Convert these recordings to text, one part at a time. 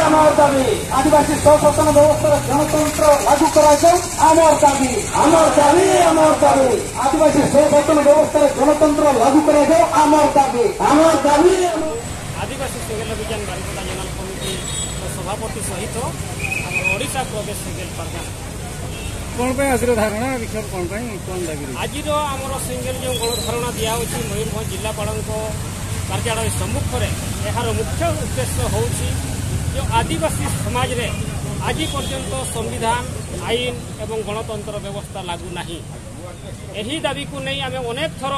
आमर दाबी आदिवासी स्वशासन व्यवस्था गणतंत्र लागू कराଯାଉ आमर दाबी आमर दाबी आमर दाबी आदिवासी स्वशासन व्यवस्था गणतंत्र लागू कराଯାଉ आमर दाबी आमर दाबी आदिवासी सिंगल अभियान बारिपदा जनरल कमिटी सभापति सहित ओडिशा प्रदेश सिंगल परगाना कौन पे आसर धारणा विषय कौन कौन दाबी आज आमर सिंगल जो गणधारणा दिखाई मयूरभंज जिलापाल कार्यालय सम्मुखें यार मुख्य उद्देश्य हूँ जो आदिवासी समाज रे आज पर्यंत संविधान आईन एवं गणतंत्र व्यवस्था लागू नहीं यही दाबी को नहीं आम अनेक थर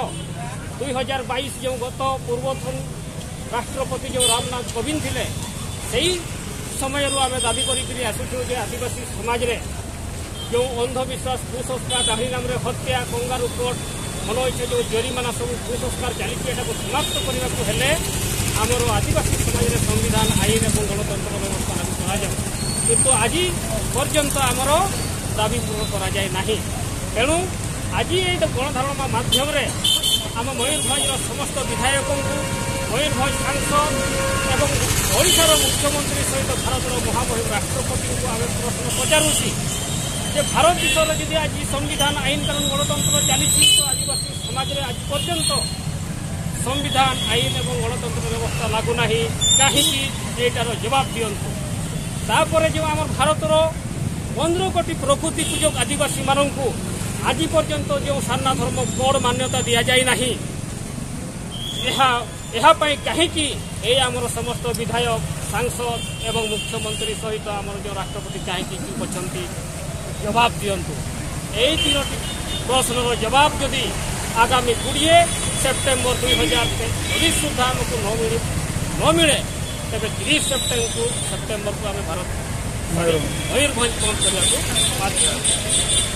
2022 जो गत पूर्वतन राष्ट्रपति जो रामनाथ कोविंद थे से समय आम दाबी करसुचु आदिवासी समाज रे जो अंधविश्वास कुसंस्कार दाढ़ी नाम हत्या कंगारू कोर्ट मन इच्छा जो जरिमाना सब कुसंस्कार चली समाप्त करने को हेले आमर आदिवासी समाज में संविधान आईन और गणतंत्र व्यवस्था लागू करा किंतु आज पर्यंत आमर दाबी पूर्ण करा जाए नहीं तेणु आज ये गणधारणा माध्यम आम मयूरभंजर समस्त विधायक को मयूरभंज सांसद एवं ओडिशार मुख्यमंत्री सहित भारतर महामहिम राष्ट्रपति को आम प्रश्न पचारूसी जे भारत देश जदि आज संविधान आईन कानून गणतंत्र चली तो आदिवासी समाज में आज पर्यंत संविधान आईन और गणतंत्र व्यवस्था लागू ना कहीं यार जवाब दिंतु तापर जो आम भारतर 15 कोटी प्रकृति पूजक आदिवासी मानक आज पर्यंत जो सारना धर्म कोड मान्यता दि जाए ना कहीं आमर समस्त विधायक सांसद एवं मुख्यमंत्री सहित आमर जो राष्ट्रपति कहीं चुप अच्छा जवाब दिंतु यही 3टी प्रश्नर जवाब जदि आगामी 20 सेप्टेम्बर 2023 सुधा आमको न मिले तेज 30 सेप्टेम्बर को आम भारत मयूरभंज बंद करने